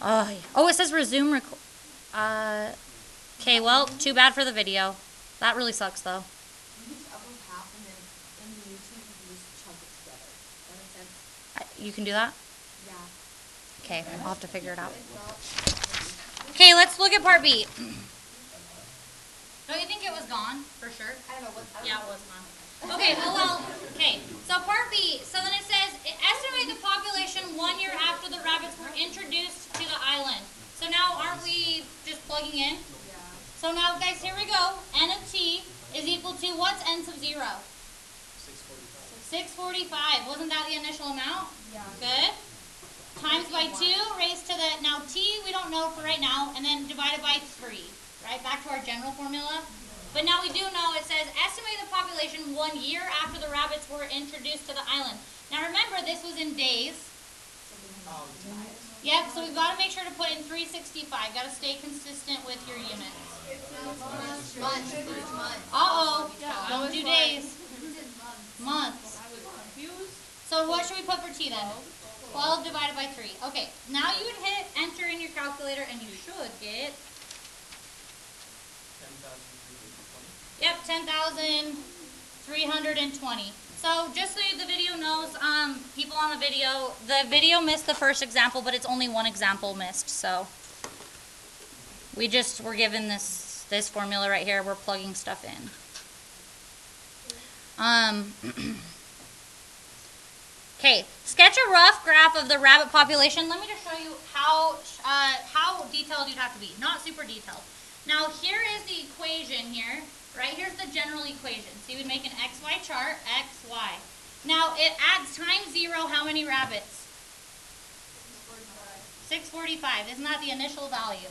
Oh, it says resume record. Okay, well, too bad for the video. That really sucks, though. You use the upper half and then in the YouTube you just chunk it together. That makes sense? You can do that? Yeah. Okay, I'll have to figure it out. Okay, let's look at part B. Don't you think it was gone, for sure? I don't know what. Yeah, it was gone. Okay, okay. So part B, so then it says, estimate the population 1 year after the rabbits were introduced to the island. So now, aren't we just plugging in? Yeah. So now, guys, here we go. N of t is equal to, what's n sub 0? 645. 645. Wasn't that the initial amount? Yeah. Good. Times by 2, raised to the, now t we don't know for right now, and then divided by 3. Right, back to our general formula. But now we do know it says, estimate the population 1 year after the rabbits were introduced to the island. Now remember, this was in days. Yep, so we've got to make sure to put in 365. Got to stay consistent with your units. Months. Uh-oh, don't do days. Months. So what should we put for t then? 12 divided by 3. Okay, now you would hit enter in your calculator and you should get... Yep, 10,320. So just so the video knows, people on the video missed the first example, but it's only one example missed. So we're given this formula right here. We're plugging stuff in. Okay, sketch a rough graph of the rabbit population. Let me just show you how detailed you'd have to be. Not super detailed. Now here is the equation here. Right here's the general equation. So you would make an XY chart, XY. Now it adds times 0 how many rabbits? 645. Isn't that the initial value?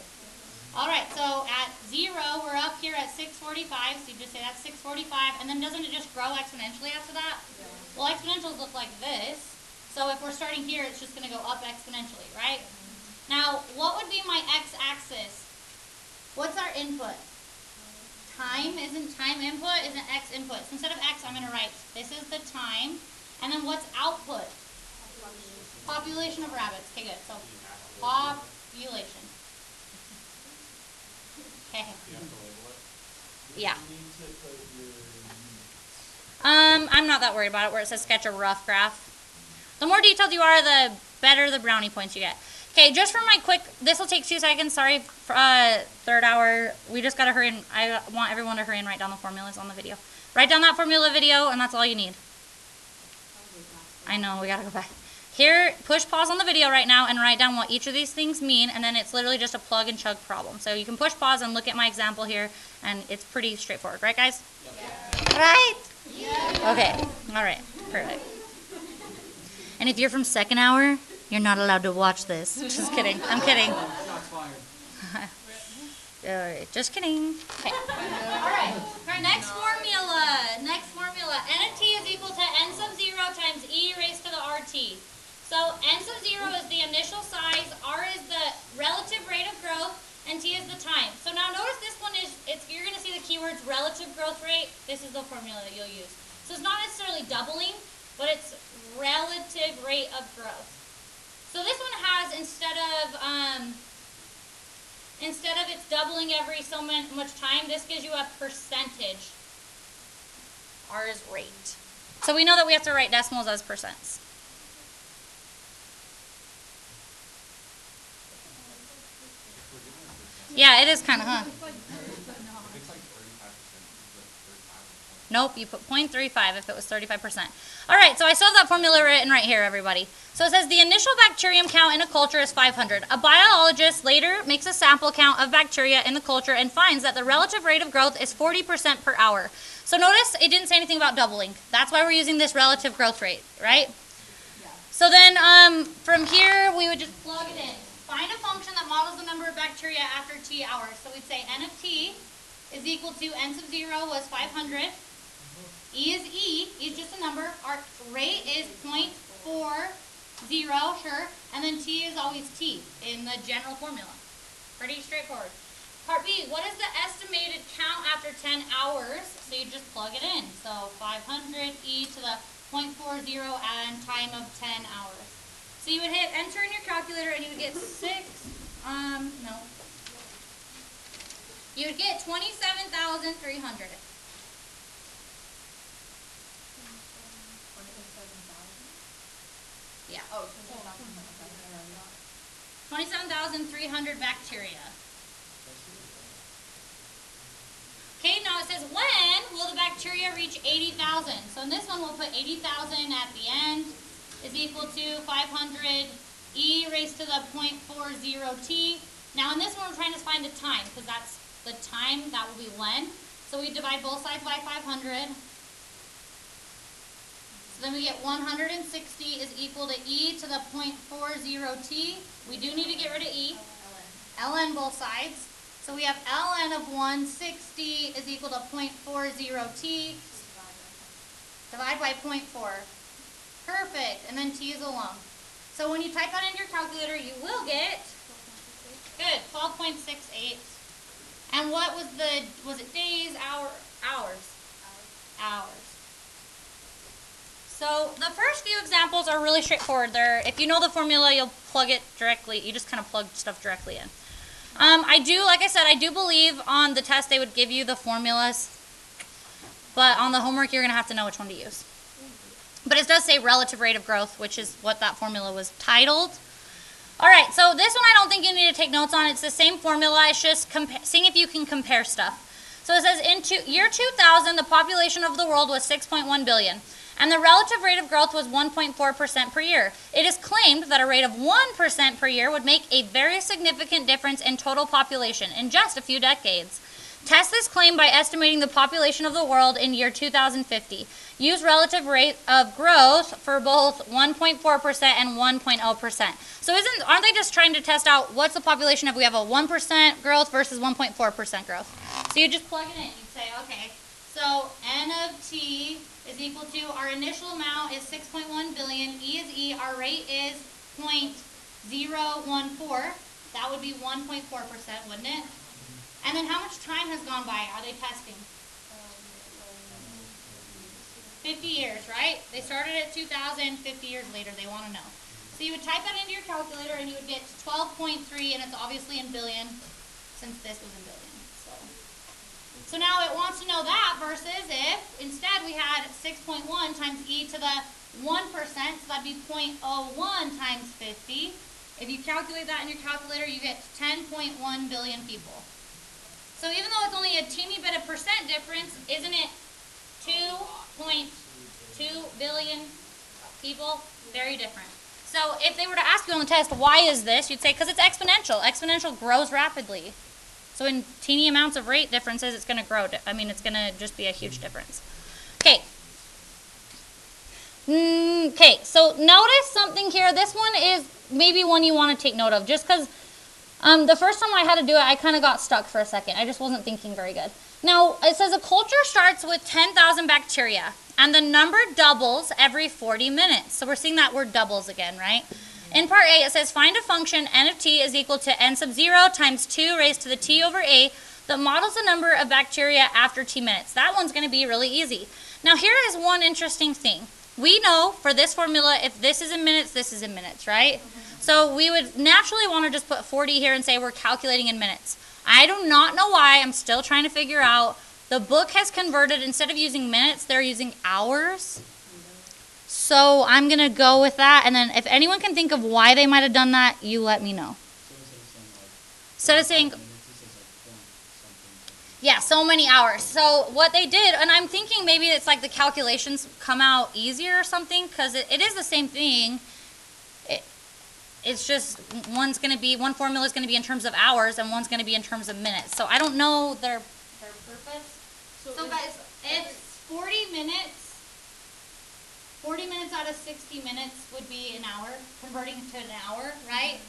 Alright, so at 0 we're up here at 645, so you just say that's 645, and then doesn't it just grow exponentially after that? Yeah. Well, exponentials look like this, so if we're starting here it's just going to go up exponentially, right? Now, what would be my x-axis? What's our input? Time, isn't time input, isn't x input. So instead of x, I'm going to write, this is the time. And then what's output? Population of rabbits. Okay, good. So, population. Okay. Yeah. I'm not that worried about it, where it says sketch a rough graph. The more detailed you are, the better the brownie points you get. Okay, just for my quick, this will take 2 seconds, sorry, third hour, we just got to hurry and I want everyone to hurry and write down the formulas on the video. Write down that formula video and that's all you need. I know, we got to go back. Here, push pause on the video right now and write down what each of these things mean, and then it's literally just a plug and chug problem. So you can push pause and look at my example here, and it's pretty straightforward, right guys? Yeah. Right? Yeah. Okay, alright, perfect. And if you're from second hour, you're not allowed to watch this. Just kidding. I'm kidding. Alright, just kidding. Okay. Alright. Our next formula. N of t is equal to n sub 0 times e raised to the rt. So n sub 0 is the initial size, r is the relative rate of growth, and t is the time. So now notice this one is, you're going to see the keywords relative growth rate. This is the formula that you'll use. So it's not necessarily doubling, but it's relative rate of growth. So this one has, instead of it's doubling every so much time, this gives you a percentage. R is rate. So we know that we have to write decimals as percents. Yeah, it is kind of, huh? Nope, you put 0.35 if it was 35%. All right, so I still have that formula written right here, everybody. So it says the initial bacterium count in a culture is 500. A biologist later makes a sample count of bacteria in the culture and finds that the relative rate of growth is 40% per hour. So notice it didn't say anything about doubling. That's why we're using this relative growth rate, right? Yeah. So then from here, we would just plug it in. Find a function that models the number of bacteria after t hours. So we'd say n of t is equal to n sub 0 was 500. E is just a number. Our rate is 0.40, sure. And then t is always t in the general formula. Pretty straightforward. Part B, what is the estimated count after 10 hours? So you just plug it in. So 500 e to the 0.40 and time of 10 hours. So you would hit enter in your calculator and you would get no. You would get 27,300. Yeah. Oh, 27,300 bacteria. Okay, now it says when will the bacteria reach 80,000? So in this one we'll put 80,000 at the end is equal to 500 e raised to the 0.40t. Now in this one we're trying to find the time because that's the time, that will be when. So we divide both sides by 500. So then we get 160 is equal to e to the 0.40t. We do need to get rid of e. ln both sides. So we have ln of 160 is equal to 0.40t. Divide by 0.4. Perfect. And then t is a lump. So when you type that into your calculator, you will get, good, 12.68. And what was it days, hours? So the first few examples are really straightforward. If you know the formula, you'll plug it directly. You just kind of plug stuff directly in. Like I said, I do believe on the test they would give you the formulas. But on the homework, you're going to have to know which one to use. But it does say relative rate of growth, which is what that formula was titled. All right, so this one I don't think you need to take notes on. It's the same formula. It's just seeing if you can compare stuff. So it says in year 2000, the population of the world was 6.1 billion. And the relative rate of growth was 1.4% per year. It is claimed that a rate of 1% per year would make a very significant difference in total population in just a few decades. Test this claim by estimating the population of the world in year 2050. Use relative rate of growth for both 1.4% and 1.0%. So aren't they just trying to test out what's the population if we have a 1% growth versus 1.4% growth? So you just plug it in. You say, okay, so n of t is equal to, our initial amount is 6.1 billion, E is E, our rate is 0.014, that would be 1.4%, wouldn't it? And then how much time has gone by? Are they testing? 50 years, right? They started at 2000, 50 years later, they want to know. So you would type that into your calculator and you would get 12.3, and it's obviously in billion, since this was in billion. So now it wants to know that versus if instead we had 6.1 times e to the 1%, so that'd be 0.01 times 50. If you calculate that in your calculator, you get 10.1 billion people. So even though it's only a teeny bit of percent difference, isn't it 2.2 billion people? Very different. So if they were to ask you on the test, why is this? You'd say, because it's exponential. Exponential grows rapidly. So in teeny amounts of rate differences, it's going to grow. It's going to just be a huge difference. Okay. Okay, so notice something here. This one is maybe one you want to take note of, just because the first time I had to do it, I kind of got stuck for a second. I just wasn't thinking very good. Now, it says a culture starts with 10,000 bacteria, and the number doubles every 40 minutes. So we're seeing that word doubles again, right? In part A, it says find a function n of t is equal to n sub 0 times 2 raised to the t over a that models the number of bacteria after t minutes. That one's going to be really easy. Now, here is one interesting thing. We know for this formula, if this is in minutes, this is in minutes, right? So we would naturally want to just put 40 here and say we're calculating in minutes. I do not know why. I'm still trying to figure out. The book has converted, instead of using minutes, they're using hours. So I'm going to go with that, and then if anyone can think of why they might have done that, you let me know. Instead of saying, yeah, so many hours. So what they did, and I'm thinking maybe it's like the calculations come out easier or something, because it is the same thing. It's just one formula is going to be in terms of hours, and one's going to be in terms of minutes. So I don't know their purpose. So guys, it's 40 minutes. 40 minutes out of 60 minutes would be an hour, converting to an hour, right?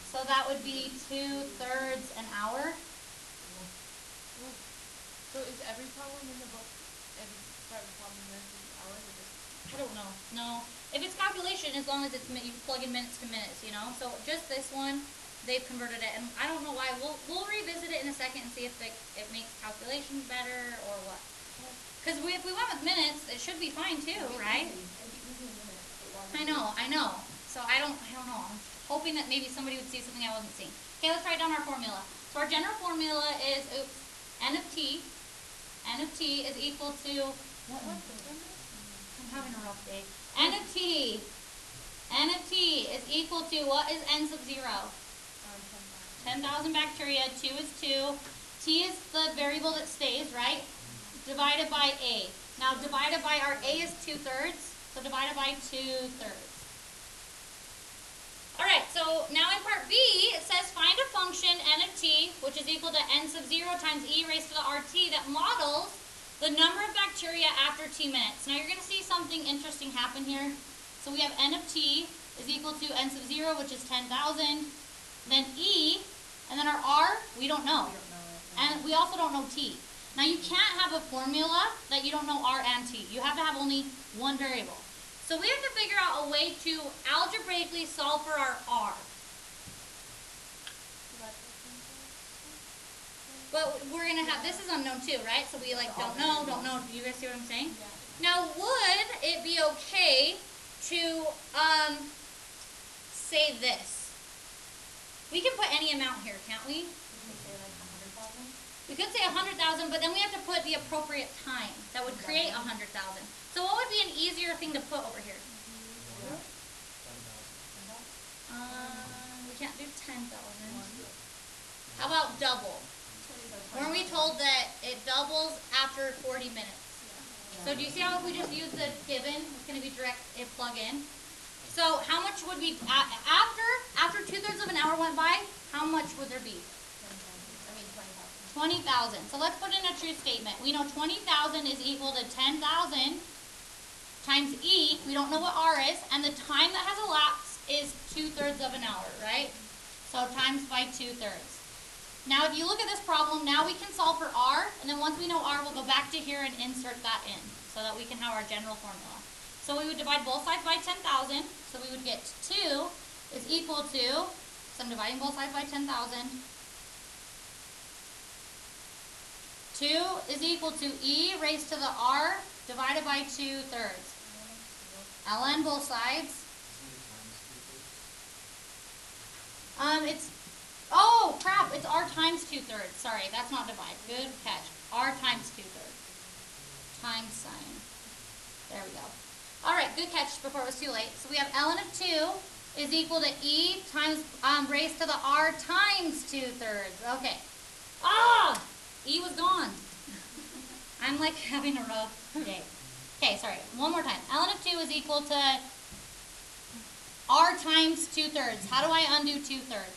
So that would be 2/3 an hour. So is every problem in the book, every problem in minutes is hours, or just? I don't know. No. If it's calculation, as long as it's you plug in minutes to minutes, you know? So just this one, they've converted it, and I don't know why. We'll revisit it in a second and see if it makes calculations better or what. Because if we went with minutes, it should be fine too, right? I know. so I don't know. I'm hoping that maybe somebody would see something I wasn't seeing. Okay, let's write down our formula. So our general formula is, N of t is equal to, I'm having a rough day. N of t is equal to, what is n sub 0? 10,000 bacteria, 2 is 2. T is the variable that stays, right? Divided by A. Now divided by, our A is 2/3, so divided by 2/3. Alright, so now in part B, it says find a function n of t, which is equal to n sub 0 times e raised to the RT, that models the number of bacteria after t minutes. Now you're going to see something interesting happen here. So we have n of t is equal to n sub 0, which is 10,000, then e, and then our r, we don't know. And we also don't know t. Now you can't have a formula that you don't know r and t. You have to have only one variable. So we have to figure out a way to algebraically solve for our r. But we're going to have, this is unknown too, right? So we like don't know. Do you guys see what I'm saying? Yeah. Now would it be okay to say this? We can put any amount here, can't we? We could say 100,000, but then we have to put the appropriate time that would create 100,000. So what would be an easier thing to put over here? We can't do 10,000. How about double? Weren't we told that it doubles after 40 minutes? So do you see how if we just use the given, it's going to be direct, it plug in? So how much would we, after 2/3 of an hour went by, how much would there be? 20,000. So let's put in a true statement. We know 20,000 is equal to 10,000 times E. We don't know what R is. And the time that has elapsed is 2/3 of an hour, right? So times by 2/3. Now if you look at this problem, now we can solve for R. And then once we know R, we'll go back to here and insert that in so that we can have our general formula. So we would divide both sides by 10,000. So we would get 2 is equal to, so I'm dividing both sides by 10,000. 2 is equal to E raised to the R divided by 2/3. ln both sides. It's, oh crap, it's R times 2/3. Sorry, that's not divide. Good catch. R times 2/3. Times sign. There we go. Alright, good catch before it was too late. So we have ln of 2 is equal to E times raised to the R times 2/3. Okay. Ah! E was gone. I'm like having a rough day. Okay, sorry. One more time. ln of 2 is equal to R times 2/3. How do I undo 2/3?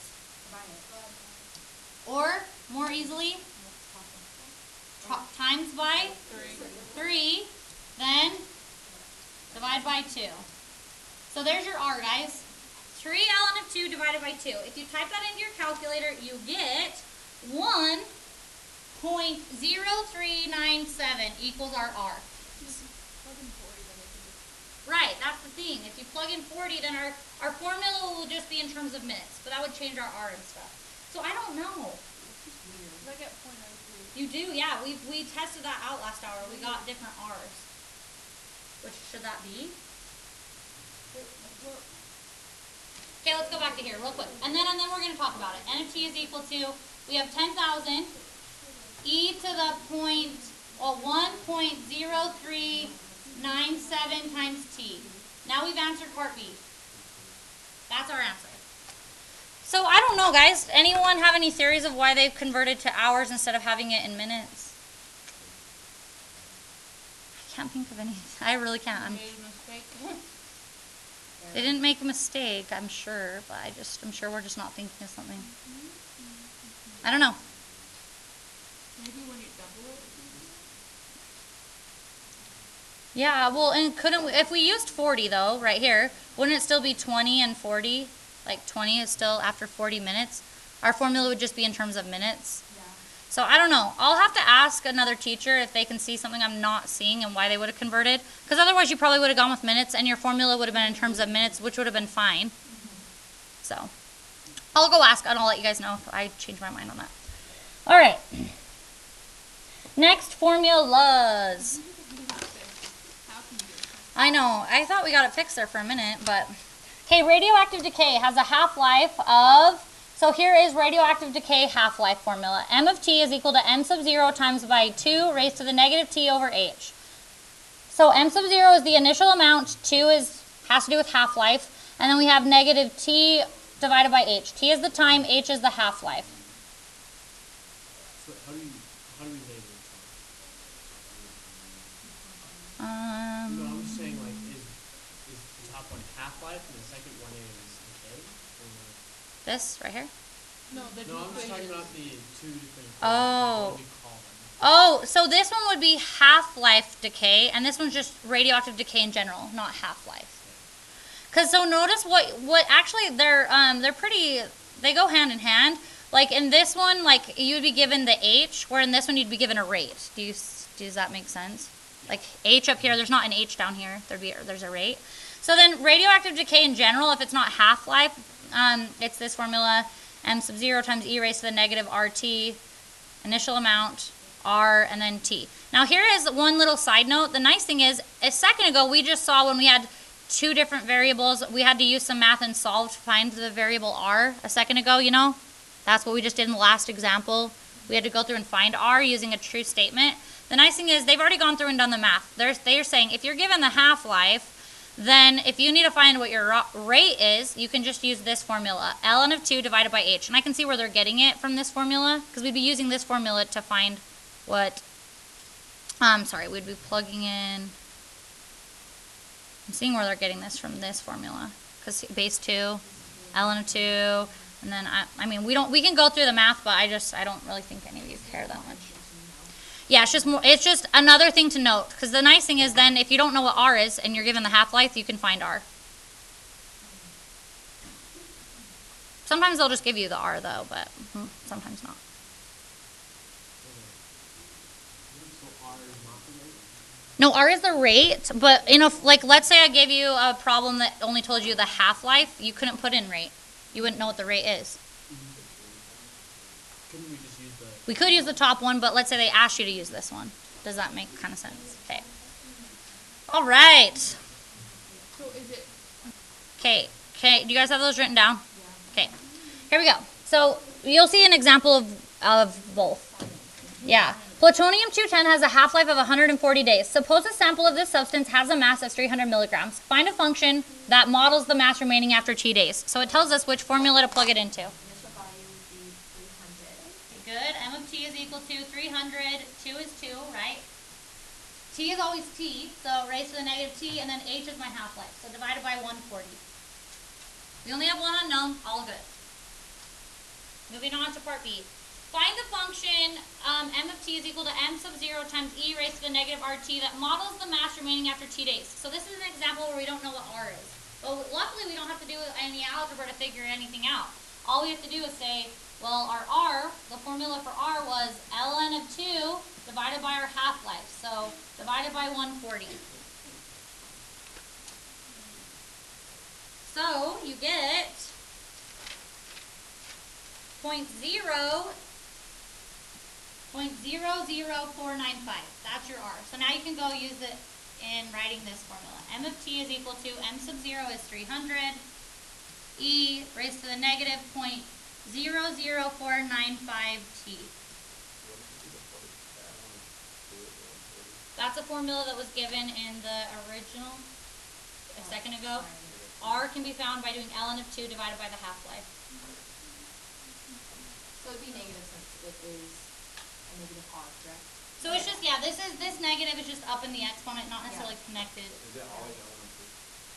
Or, more easily, times by 3. Then divide by 2. So there's your R, guys. 3 ln of 2 divided by 2. If you type that into your calculator, you get 1.0397 equals our R. Right, that's the thing. If you plug in 40, then our formula will just be in terms of minutes, but that would change our R and stuff. So I don't know. I get 0.03. You do, yeah. We tested that out last hour. We got different R's. Which should that be? Okay, let's go back to here real quick. And then we're going to talk about it. N of t is equal to, we have 10,000, e to the 1.0397 times t. Now we've answered part B. That's our answer. So I don't know, guys. Anyone have any theories of why they've converted to hours instead of having it in minutes? I can't think of any. I really can't. They didn't make a mistake, I'm sure, but I'm sure we're just not thinking of something. I don't know. Maybe when you double it. Yeah, well, and couldn't we, if we used 40 though, right here, wouldn't it still be 20 and 40? Like 20 is still after 40 minutes. Our formula would just be in terms of minutes. Yeah. So I don't know. I'll have to ask another teacher if they can see something I'm not seeing and why they would have converted. Because otherwise you probably would have gone with minutes and your formula would have been in terms of minutes, which would have been fine. So I'll go ask and I'll let you guys know if I change my mind on that. All right. Next, formulas. I know. I thought we got it fixed there for a minute, but Okay, radioactive decay has a half-life of, so here is radioactive decay half-life formula. M of T is equal to M sub 0 times by 2 raised to the negative T over H. So M sub 0 is the initial amount, 2 has to do with half-life, and then we have negative T divided by H. T is the time, H is the half-life. So how do we label it? No, I'm just saying, like, is the top one half-life and the second one is decay? Or... This right here? No, I'm just talking about the two different. Oh. What do we call them? Oh, so this one would be half-life decay, and this one's just radioactive decay in general, not half-life. Because so notice what actually they're pretty, they go hand in hand. Like in this one, like you'd be given the H, where in this one you'd be given a rate. Does that make sense? Like H up here, there's not an H down here. There's a rate. So then radioactive decay in general, if it's not half-life, it's this formula, M sub 0 times E raised to the negative RT, initial amount, R, and then T. Now here is one little side note. The nice thing is, a second ago we just saw when we had two different variables, we had to use some math and solve to find the variable R a second ago, you know? That's what we just did in the last example. We had to go through and find R using a true statement. The nice thing is they've already gone through and done the math. They're saying if you're given the half-life, then if you need to find what your rate is, you can just use this formula, ln of 2 divided by h. And I can see where they're getting it from this formula, because we'd be using this formula to find what, we'd be plugging in, I'm seeing where they're getting this from this formula, because base 2, ln of 2, and then, I mean, we can go through the math, but I don't really think any of you care that much. Yeah, it's just another thing to note, because the nice thing is then if you don't know what R is and you're given the half-life, you can find R. Sometimes they'll just give you the R though, but sometimes not. No, R is the rate, but like let's say I gave you a problem that only told you the half-life, you couldn't put in rate. You wouldn't know what the rate is. Couldn't we just use the... We could use the top one, but let's say they asked you to use this one. Does that make kind of sense? Okay. All right. So is it... Okay. Do you guys have those written down? Yeah. Okay. Here we go. So you'll see an example of both. Yeah. Plutonium-210 has a half-life of 140 days. Suppose a sample of this substance has a mass of 300 milligrams. Find a function that models the mass remaining after T days. So it tells us which formula to plug it into. Initial value would be 300. Good. M of T is equal to 300. 2 is 2, right? T is always T, so raised to the negative T, and then H is my half-life. So divided by 140. We only have one unknown. All good. Moving on to part B. Find the function M of T is equal to M sub 0 times E raised to the negative RT that models the mass remaining after T days. So this is an example where we don't know what R is. But luckily we don't have to do any algebra to figure anything out. All we have to do is say, well, our R, the formula for R was ln of 2 divided by our half-life. So divided by 140. So you get 0.00495. That's your R. So now you can go use it in writing this formula. M of T is equal to M sub 0 is 300. E raised to the negative 0.00495 T. That's a formula that was given in the original a second ago. R can be found by doing ln of 2 divided by the half-life. So it'd be negative since it is a negative R, correct? So it's just, yeah, this negative is just up in the exponent, not necessarily connected. Is it always ln of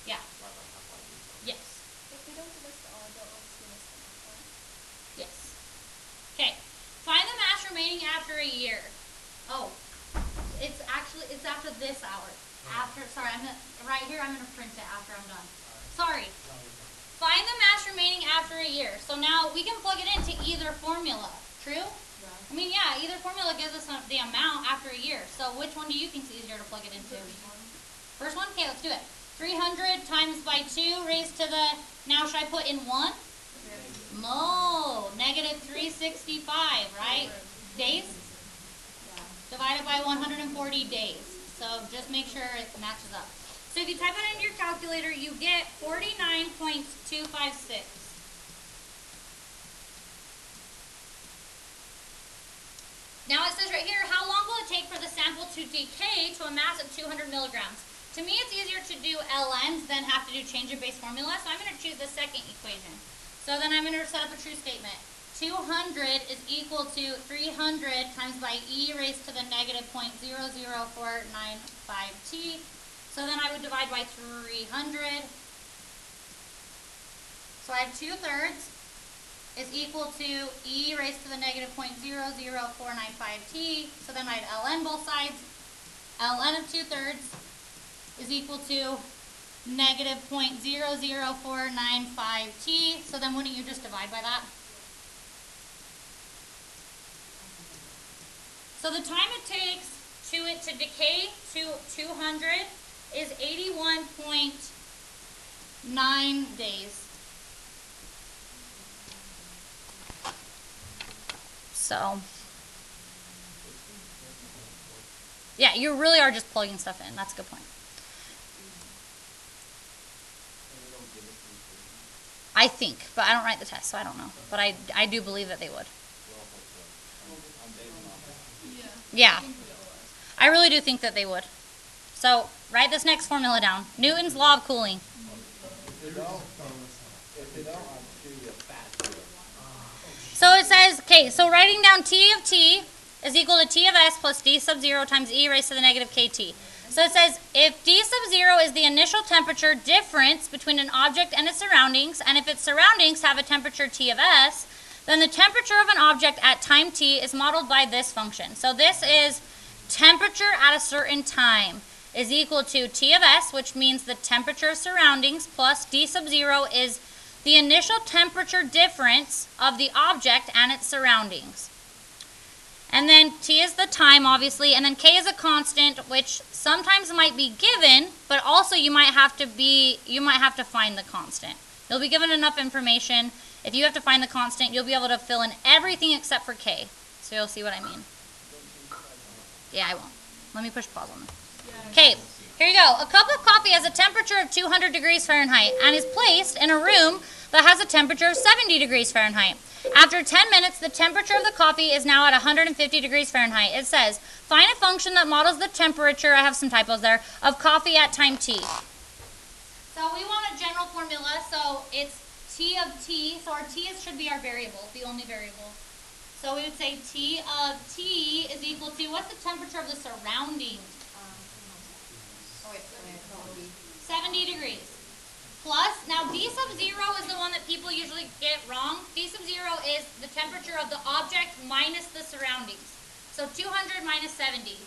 2? Yeah. Right by half-life. Yes. If we don't give us the R, they'll always give us the half-life. Yes. Okay. Find the mass remaining after a year. Oh, it's after this hour. Right here, I'm gonna print it after I'm done. Sorry. Find the mass remaining after a year. So now we can plug it into either formula. True? Yeah. I mean, yeah, either formula gives us the amount after a year. So which one do you think is easier to plug it into? First one? Okay, let's do it. 300 times by 2 raised to the, now should I put in 1? No, negative 365, right? Days? Yeah. Divided by 140 days. So just make sure it matches up. So if you type it into your calculator, you get 49.256. Now it says right here, how long will it take for the sample to decay to a mass of 200 milligrams? To me, it's easier to do ln's than have to do change of base formula, so I'm going to choose the second equation. So then I'm going to set up a true statement. 200 is equal to 300 times by e raised to the negative 0.00495t. So then I would divide by 300. So I have 2/3 is equal to e raised to the negative 0.00495t. So then I'd ln both sides. ln of 2/3 is equal to negative 0.00495t. So then wouldn't you just divide by that? So the time it takes to decay to 200 is 81.9 days. So, yeah, you really are just plugging stuff in. That's a good point. I think, but I don't write the test, so I don't know. But I do believe that they would. Yeah, I really do think that they would. So, write this next formula down. Newton's law of cooling. So it says, okay, so writing down T of T is equal to T of S plus D sub 0 times E raised to the negative KT. So it says, if D sub 0 is the initial temperature difference between an object and its surroundings, and if its surroundings have a temperature T of S, then the temperature of an object at time T is modeled by this function. So this is temperature at a certain time is equal to T of S, which means the temperature of surroundings, plus D sub 0 is the initial temperature difference of the object and its surroundings. And then T is the time, obviously, and then K is a constant, which sometimes might be given, but also you might have to find the constant. You'll be given enough information. If you have to find the constant, you'll be able to fill in everything except for K. So you'll see what I mean. Yeah, I won't. Let me push pause on this. Okay, here you go. A cup of coffee has a temperature of 200 degrees Fahrenheit and is placed in a room that has a temperature of 70 degrees Fahrenheit. After 10 minutes, the temperature of the coffee is now at 150 degrees Fahrenheit. It says, find a function that models the temperature, I have some typos there, of coffee at time T. So we want a general formula, so it's T of T, so our T should be our variable, the only variable. So we would say T of T is equal to, what's the temperature of the surroundings? 70 degrees. Plus, now D sub 0 is the one that people usually get wrong. D sub 0 is the temperature of the object minus the surroundings. So 200 minus 70.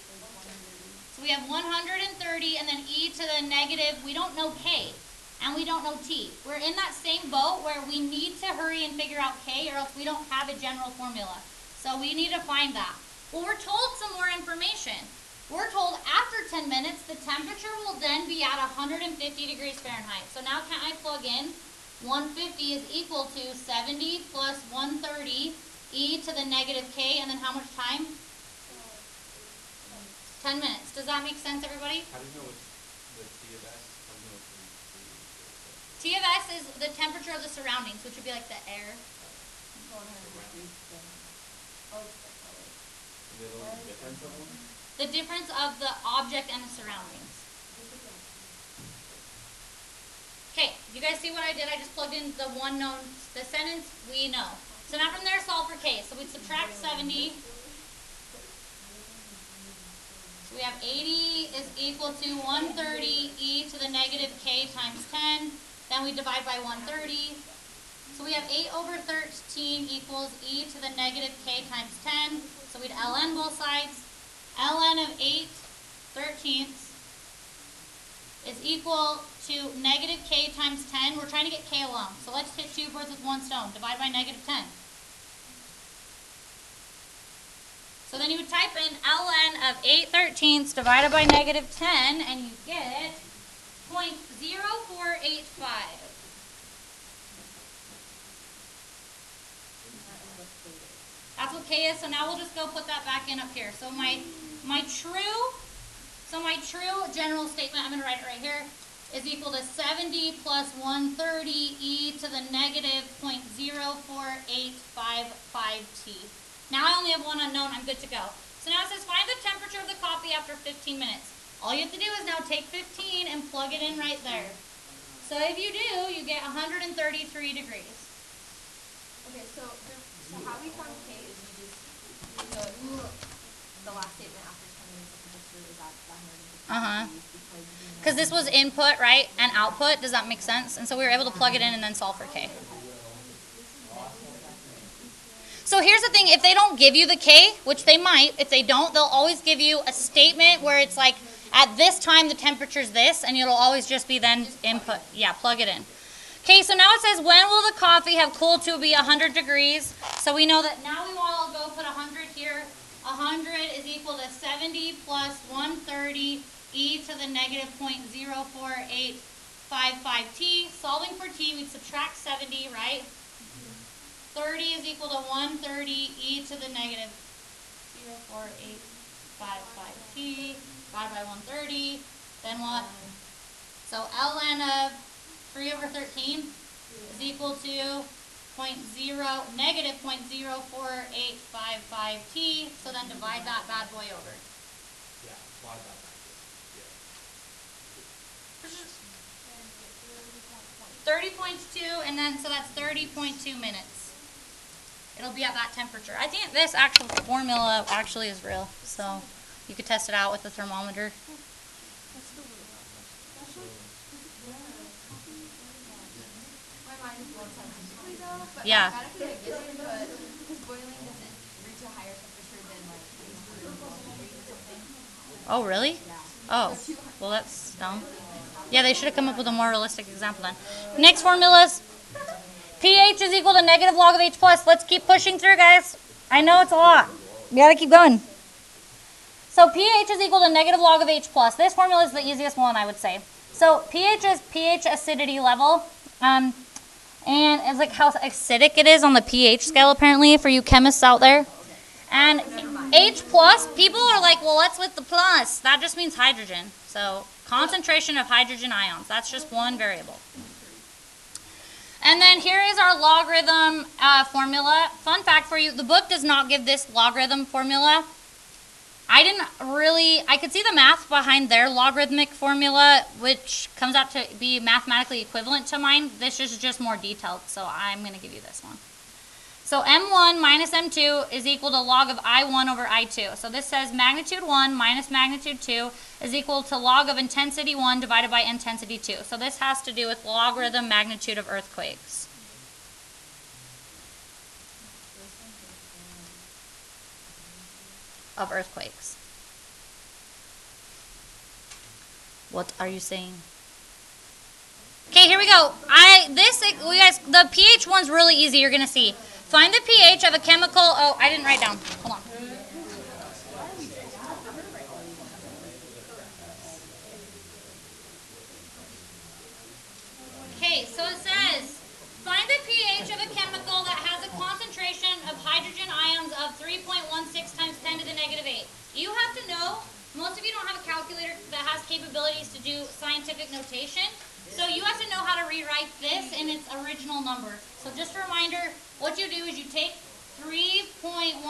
So we have 130, and then e to the negative, we don't know K, and we don't know T. We're in that same boat where we need to hurry and figure out K, or else we don't have a general formula. So we need to find that. Well, we're told some more information. We're told after 10 minutes, the temperature will then be at 150 degrees Fahrenheit. So now can I plug in? 150 is equal to 70 plus 130 e to the negative K, and then how much time? 10 minutes. Does that make sense, everybody? How do you know what T of S? How do you know what T of S is the temperature of the surroundings, which would be like the air. The difference of the object and the surroundings. Okay, you guys see what I did? I just plugged in the one known, the sentence we know. So now from there, solve for K. So we subtract 70. So we have 80 is equal to 130 e to the negative K times 10. Then we divide by 130. So we have 8 over 13 equals e to the negative K times 10. So we'd ln both sides. ln of 8/13 is equal to negative K times 10. We're trying to get K alone. So let's hit 2 birds with one stone. Divide by negative 10. So then you would type in ln of 8/13 divided by negative 10, and you get 0.0485. That's what K is, so now we'll just go put that back in up here. So my true So my true general statement, I'm going to write it right here, is equal to 70 plus 130 e to the negative 0.04855t. Now I only have one unknown, I'm good to go. So now it says find the temperature of the coffee after 15 minutes. All you have to do is now take 15 and plug it in right there. So if you do, you get 133 degrees. Okay, so how we found K is you just the last statement after 10 minutes of temperature is at 150 degrees Because this was input, right, and output. Does that make sense? And so we were able to plug it in and then solve for K. So here's the thing. If they don't give you the K, which they might, if they don't, they'll always give you a statement where it's like, at this time the temperature's this, and it'll always just be then input. Yeah, plug it in. Okay, so now it says, when will the coffee have cooled to be 100 degrees? So we know that now we want to go put 100 here. 100 is equal to 70 plus 130 e to the negative 0.04855t. Solving for t, we'd subtract 70, right? 30 is equal to 130 e to the negative 0.04855t. Divided by 130. Then what? So ln of 3 over 13 is equal to negative 0.04855t. So then divide that bad boy over. Yeah, apply that back. 30.2, and then so that's 30.2 minutes. It'll be at that temperature. I think this actual formula actually is real, so you could test it out with the thermometer. My mind is blown scientifically though, but Yeah. mathematically I get it, but because boiling doesn't reach a higher temperature than like 812 degrees or something. Oh, really? Yeah. Oh, well that's dumb. Yeah, they should have come up with a more realistic example then. Next formulas. pH is equal to negative log of H plus. Let's keep pushing through, guys. I know it's a lot. We gotta keep going. So pH is equal to negative log of H plus. This formula is the easiest one, I would say. So pH is pH acidity level. And it's like how acidic it is on the pH scale, apparently, for you chemists out there. And H plus, people are like, well, what's with the plus? That just means hydrogen. So concentration of hydrogen ions. That's just one variable. And then here is our logarithm formula. Fun fact for you, the book does not give this logarithm formula. I could see the math behind their logarithmic formula, which comes out to be mathematically equivalent to mine. This is just more detailed, so I'm going to give you this one. So M1 minus M2 is equal to log of I1 over I2. So this says magnitude 1 minus magnitude 2 is equal to log of intensity 1 divided by intensity 2. So this has to do with logarithm magnitude of earthquakes. Of earthquakes. What are you saying? Okay, here we go. The pH one's really easy. You're gonna see. Find the pH of a chemical. Oh, I didn't write down. Hold on. Okay, so it says find the pH of a chemical that has a concentration of hydrogen ions of 3.16 times 10 to the negative 8. You have to know. Most of you don't have a calculator that has capabilities to do scientific notation. So you have to know how to rewrite this in its original number. So just a reminder, what you do is you take 3.16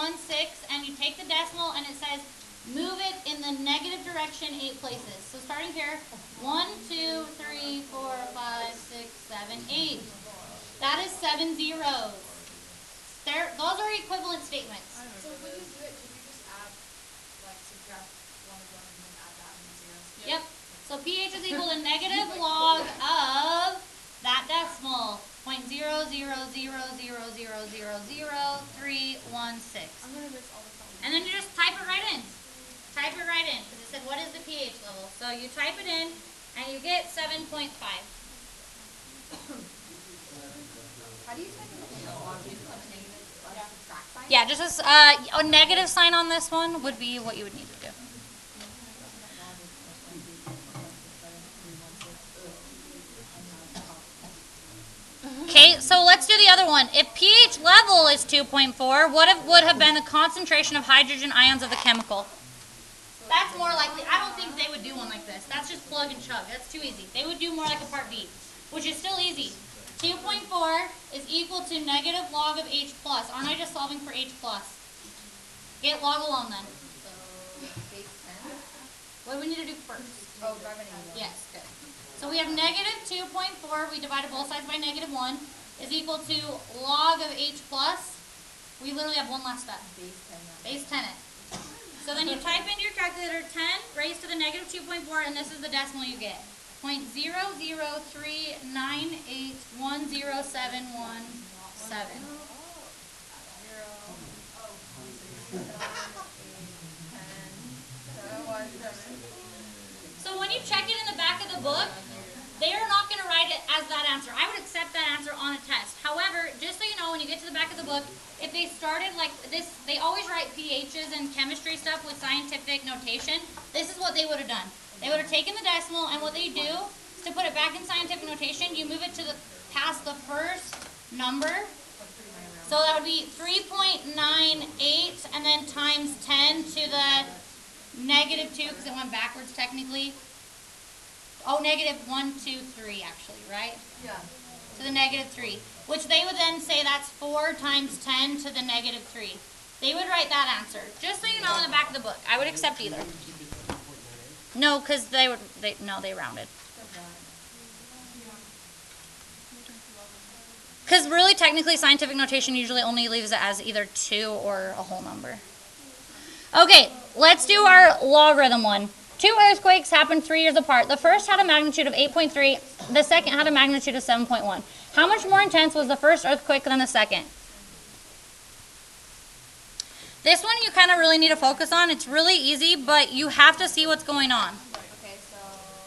and you take the decimal and it says move it in the negative direction 8 places. So starting here, 1, 2, 3, 4, 5, 6, 7, 8. That is 7 zeros. Those are equivalent statements. So when you do it, can you just add, like, subtract 1 of them and then add that many zeros? Yep. So pH is equal to negative log of that decimal, 0.00000000316. I'm going to miss all the problems. And then you just type it right in. Type it right in, because it said what is the pH level. So you type it in, and you get 7.5. How do you type in the log? Do you put a negative subtract sign? Yeah, just a negative sign on this one would be what you would need to do. Okay, so let's do the other one. If pH level is 2.4, what would have been the concentration of hydrogen ions of the chemical? So That's more likely. I don't think they would do one like this. That's just plug and chug. That's too easy. They would do more like a part B, which is still easy. 2.4 is equal to negative log of h plus. Aren't I just solving for h plus? Get log alone then. So, base 10? What do we need to do first? Oh, drive an angle. Yes, good. So we have negative 2.4, we divided both sides by negative 1, is equal to log of h plus. We literally have one last step. Base 10 now. Base 10 it. So then you type into your calculator 10 raised to the negative 2.4, and this is the decimal you get. 0.00398107117. So when you check it in the back of the book, they are not going to write it as that answer. I would accept that answer on a test. However, just so you know, when you get to the back of the book, if they started like this, they always write pHs and chemistry stuff with scientific notation. This is what they would have done. They would have taken the decimal, and what they do is to put it back in scientific notation, you move it to the past the first number. So that would be 3.98, and then times 10 to the negative 2, because it went backwards technically. Oh, negative 1, 2, 3 actually, right? Yeah. To the negative 3, which they would then say that's 4 times 10 to the negative 3. They would write that answer, just so you know, in the back of the book. I would accept either. No, because they rounded. Because really, technically, scientific notation usually only leaves it as either 2 or a whole number. Okay, let's do our logarithm one. 2 earthquakes happened 3 years apart. The first had a magnitude of 8.3. The second had a magnitude of 7.1. How much more intense was the first earthquake than the second? This one you kind of really need to focus on. It's really easy, but you have to see what's going on. Okay, so...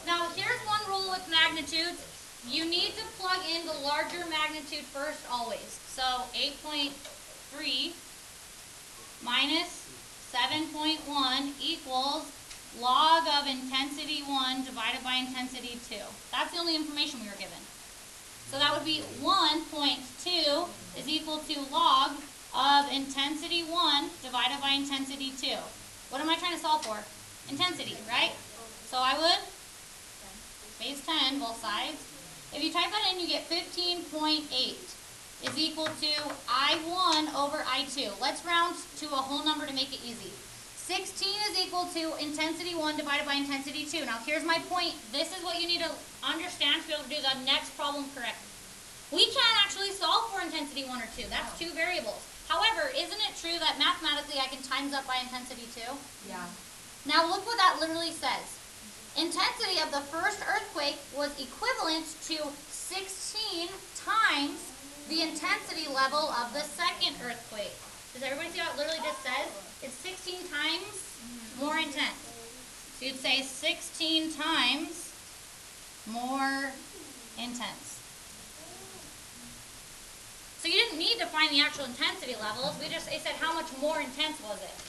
Now, here's one rule with magnitudes. You need to plug in the larger magnitude first always. So 8.3 minus 7.1 equals log of intensity 1 divided by intensity 2. That's the only information we were given. So that would be 1.2 is equal to log of intensity 1 divided by intensity 2. What am I trying to solve for? Intensity, right? So I would base 10, both sides. If you type that in, you get 15.8 is equal to I1 over I2. Let's round to a whole number to make it easy. 16 is equal to intensity 1 divided by intensity 2. Now here's my point. This is what you need to understand to be able to do the next problem correctly. We can't actually solve for intensity 1 or 2. That's 2 variables. However, isn't it true that mathematically I can times up by intensity 2? Yeah. Now look what that literally says. Intensity of the first earthquake was equivalent to 16 times the intensity level of the second earthquake. Does everybody see what it literally just says? It's 16 times more intense. So you'd say 16 times more intense. So you didn't need to find the actual intensity levels. They said how much more intense was it.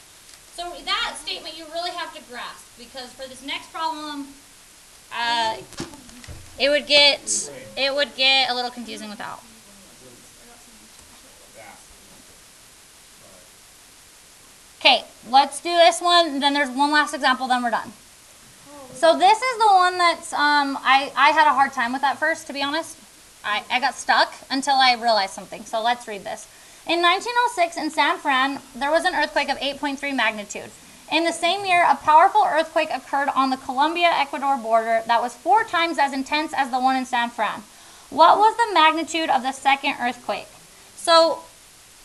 So that statement you really have to grasp, because for this next problem, it would get a little confusing without. Okay, let's do this one. Then there's one last example, then we're done. So this is the one that's, I had a hard time with at first, to be honest. I got stuck until I realized something. So let's read this. In 1906 in San Fran, there was an earthquake of 8.3 magnitude. In the same year, a powerful earthquake occurred on the Colombia-Ecuador border that was 4 times as intense as the one in San Fran. What was the magnitude of the second earthquake? So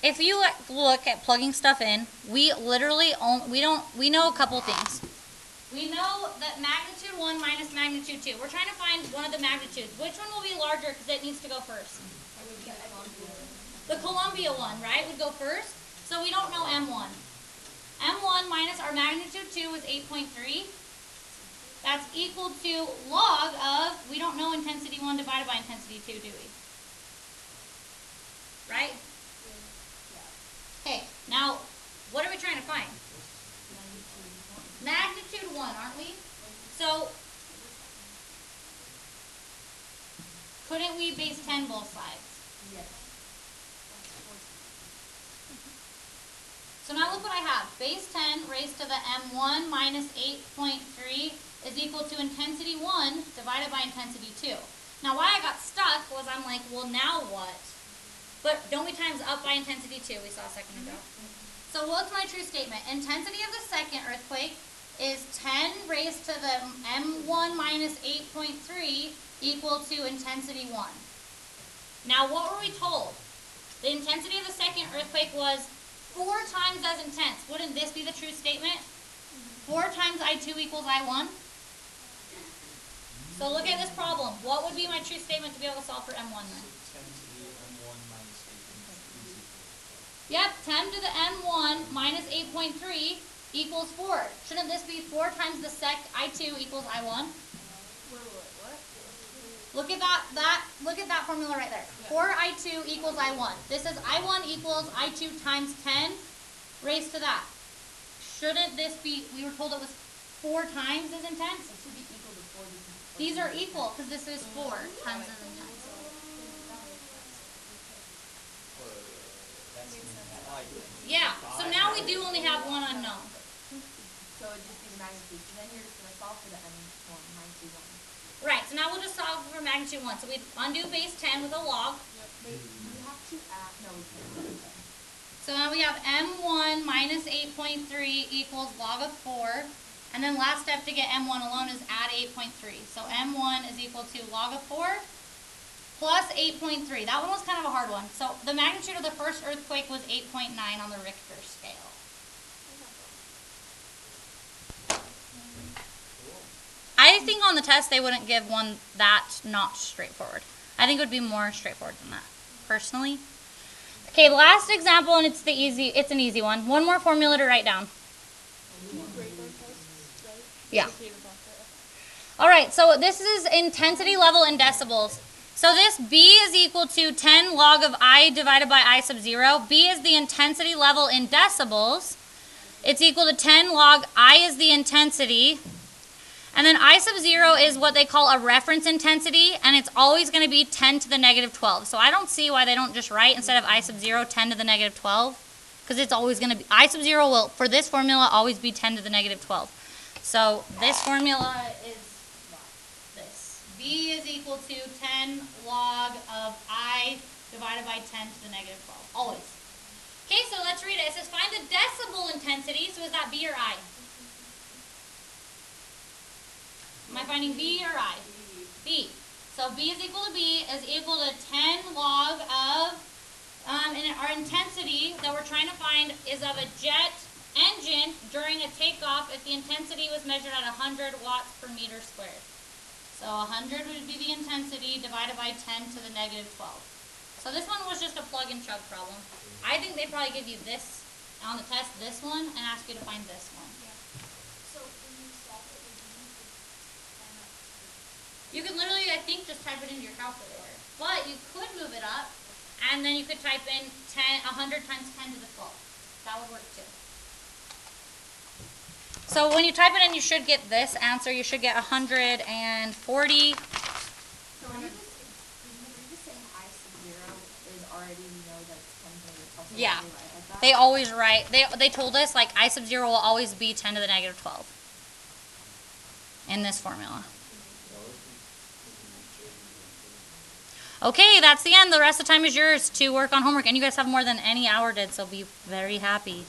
if you look at plugging stuff in, we literally we know a couple things. We know that magnitude 1 minus magnitude 2. We're trying to find one of the magnitudes. Which one will be larger because it needs to go first? The Columbia one, right, would go first. So we don't know M1. M1 minus our magnitude 2 is 8.3. That's equal to log of, we don't know intensity 1 divided by intensity 2, do we? Right? Okay, now, what are we trying to find? Magnitude 1, aren't we? So, couldn't we base 10 both sides? Yes. So So now look what I have. Base 10 raised to the m1 minus 8.3 is equal to intensity 1 divided by intensity 2. Now why I got stuck was I'm like, well now what? But don't we times up by intensity 2 we saw a second ago. So what's my true statement? Intensity of the second earthquake is 10 raised to the m1 minus 8.3 equal to intensity 1. Now what were we told? The intensity of the second earthquake was 4 times as intense. Wouldn't this be the true statement? 4 times I2 equals I1? So look at this problem. What would be my true statement to be able to solve for M1 then? 10 to the m1 minus 8.3. Yep, 10 to the M1 minus 8.3 equals 4. Shouldn't this be 4 times the sec I2 equals I1? Look at that formula right there. 4I2 equals I1. This is I1 equals I2 times 10 raised to that. Shouldn't this be, we were told it was 4 times as intense? It should be equal to 40. These are equal because this is 4 times as intense. Yeah, so now we do only have one unknown. So it'd just be the magnitude. So then you're just going to solve for the m1 minus 1. Right, so now we'll just solve for magnitude 1. So we undo base 10 with a log. Wait, we have to add, no we can't. So now we have m1 minus 8.3 equals log of 4. And then last step to get m1 alone is add 8.3. So m1 is equal to log of 4 plus 8.3. That one was kind of a hard one. So the magnitude of the first earthquake was 8.9 on the Richter scale. I think on the test they wouldn't give one that not straightforward. I think it would be more straightforward than that, personally. Okay, last example, and it's an easy one. One more formula to write down. Yeah. All right, so this is intensity level in decibels. So this B is equal to 10 log of I divided by I sub 0. B is the intensity level in decibels. It's equal to 10 log I is the intensity. And then I sub 0 is what they call a reference intensity, and it's always going to be 10 to the negative 12. So I don't see why they don't just write, instead of I sub 0, 10 to the negative 12, because it's always going to be, I sub 0 will, for this formula, always be 10 to the negative 12. So this formula is this. B is equal to 10 log of I divided by 10 to the negative 12, always. Okay, so let's read it. It says find the decibel intensity, so is that B or I? Am I finding B or I? B. So B is equal to B is equal to 10 log of, and our intensity that we're trying to find is of a jet engine during a takeoff if the intensity was measured at 100 watts per meter squared. So 100 would be the intensity divided by 10 to the negative 12. So this one was just a plug and chug problem. I think they'd probably give you this on the test, this one, and ask you to find this one. So when you solve it, You could literally, I think, just type it into your calculator. But you could move it up, and then you could type in 100 times 10 to the 12. That would work too. So when you type it in, you should get this answer. You should get 140. So when you're just saying I sub 0 is already, you know that it's 10 to the negative 12. So Yeah. they write like that? They always write, they told us, like, I sub 0 will always be 10 to the negative 12 in this formula. Okay, that's the end. The rest of the time is yours to work on homework. And you guys have more than any hour did, so be very happy.